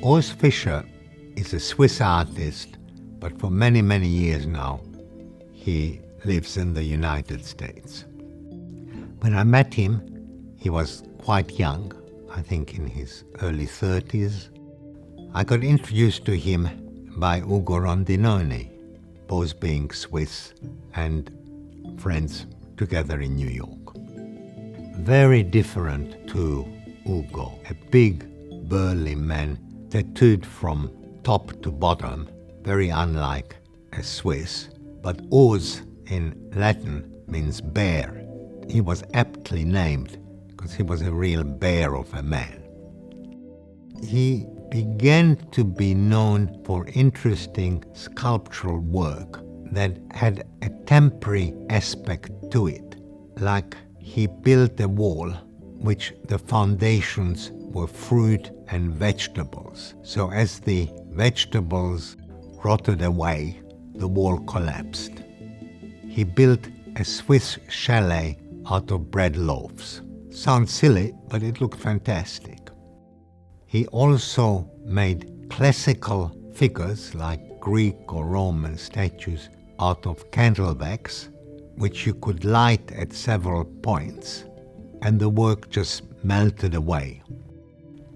Urs Fischer is a Swiss artist, but for many, many years now, he lives in the United States. When I met him, he was quite young, I think in his early 30s. I got introduced to him by Ugo Rondinone, both being Swiss and friends together in New York. Very different to Ugo, a big, burly man, tattooed from top to bottom, very unlike a Swiss, but Urs in Latin means bear. He was aptly named because he was a real bear of a man. He began to be known for interesting sculptural work that had a temporary aspect to it, like he built a wall which the foundations were fruit and vegetables. So as the vegetables rotted away, the wall collapsed. He built a Swiss chalet out of bread loaves. Sounds silly, but it looked fantastic. He also made classical figures like Greek or Roman statues out of candle wax, which you could light at several points, and the work just melted away.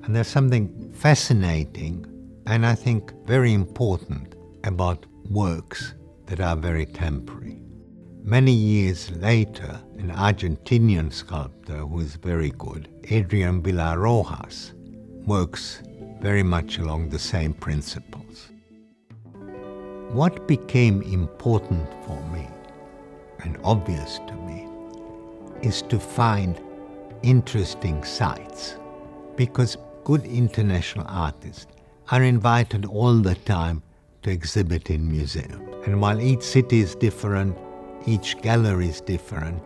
And there's something fascinating and I think very important about works that are very temporary. Many years later, an Argentinian sculptor who is very good, Adrian Villar-Rojas, works very much along the same principles. What became important for me, and obvious to me, is to find interesting sites, because good international artists are invited all the time to exhibit in museums. And while each city is different, each gallery is different,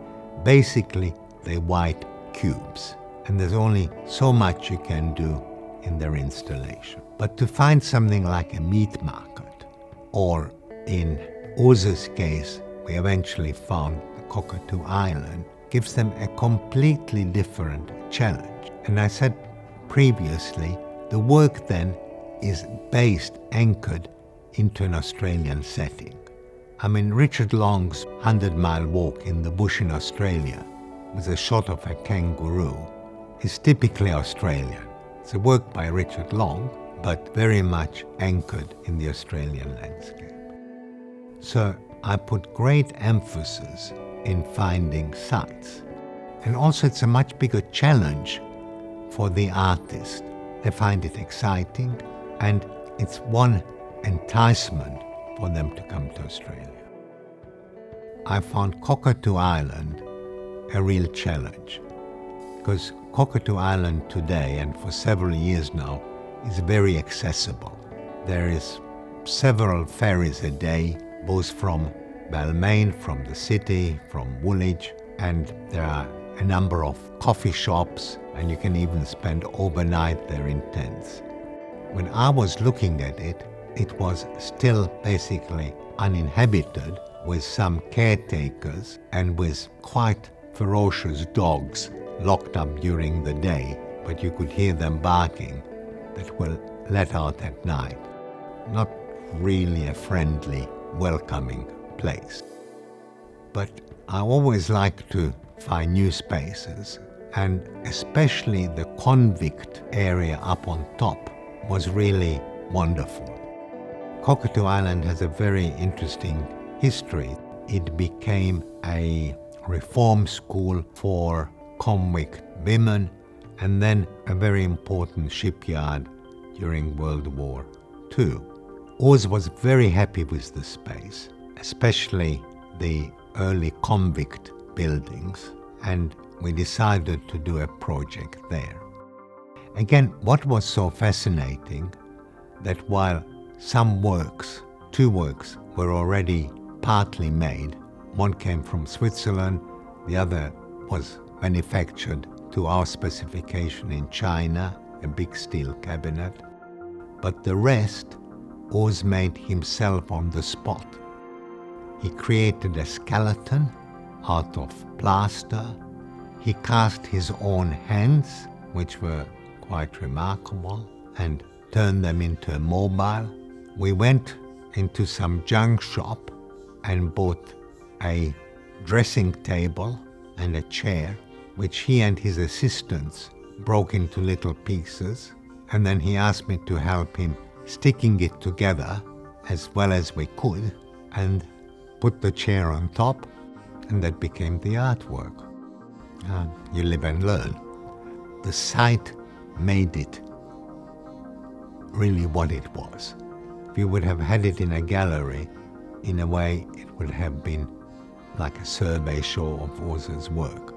basically they're white cubes. And there's only so much you can do in their installation. But to find something like a meat market, or in Urs's case, we eventually found the Cockatoo Island, gives them a completely different challenge. And I said previously, the work then is anchored into an Australian setting. I mean, Richard Long's 100-mile walk in the bush in Australia with a shot of a kangaroo is typically Australian. It's a work by Richard Long, but very much anchored in the Australian landscape. So I put great emphasis in finding sites. And also it's a much bigger challenge for the artist. They find it exciting, and it's one enticement for them to come to Australia. I found Cockatoo Island a real challenge, because Cockatoo Island today, and for several years now, is very accessible. There is several ferries a day, both from Balmain, from the city, from Woolwich, and there are a number of coffee shops, and you can even spend overnight there in tents. When I was looking at it, it was still basically uninhabited, with some caretakers and with quite ferocious dogs locked up during the day, but you could hear them barking, that were let out at night. Not really a friendly, welcoming place. But I always like to find new spaces, and especially the convict area up on top was really wonderful. Cockatoo Island has a very interesting history. It became a reform school for convict women, and then a very important shipyard during World War II. Urs was very happy with the space, especially the early convict buildings, and we decided to do a project there. Again, what was so fascinating, that while some works, 2 works, were already partly made, one came from Switzerland, the other was manufactured to our specification in China, a big steel cabinet, but the rest Urs made himself on the spot. He created a skeleton out of plaster. He cast his own hands, which were quite remarkable, and turn them into a mobile. We went into some junk shop and bought a dressing table and a chair, which he and his assistants broke into little pieces. And then he asked me to help him sticking it together as well as we could and put the chair on top, and that became the artwork. You live and learn. The site made it really what it was. If you would have had it in a gallery, in a way it would have been like a survey show of Urs's work.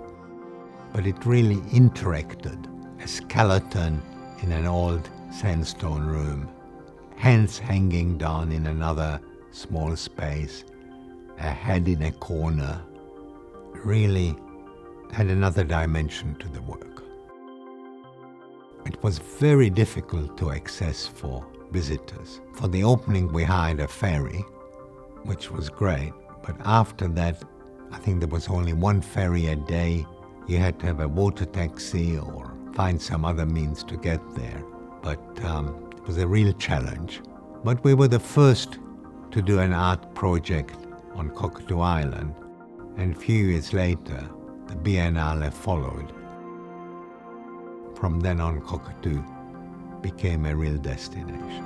But it really interacted, a skeleton in an old sandstone room, hands hanging down in another small space, a head in a corner, really had another dimension to the work. It was very difficult to access for visitors. For the opening we hired a ferry, which was great, but after that I think there was only one ferry a day. You had to have a water taxi or find some other means to get there. But it was a real challenge. But we were the first to do an art project on Cockatoo Island, and a few years later the Biennale followed. From then on, Cockatoo became a real destination.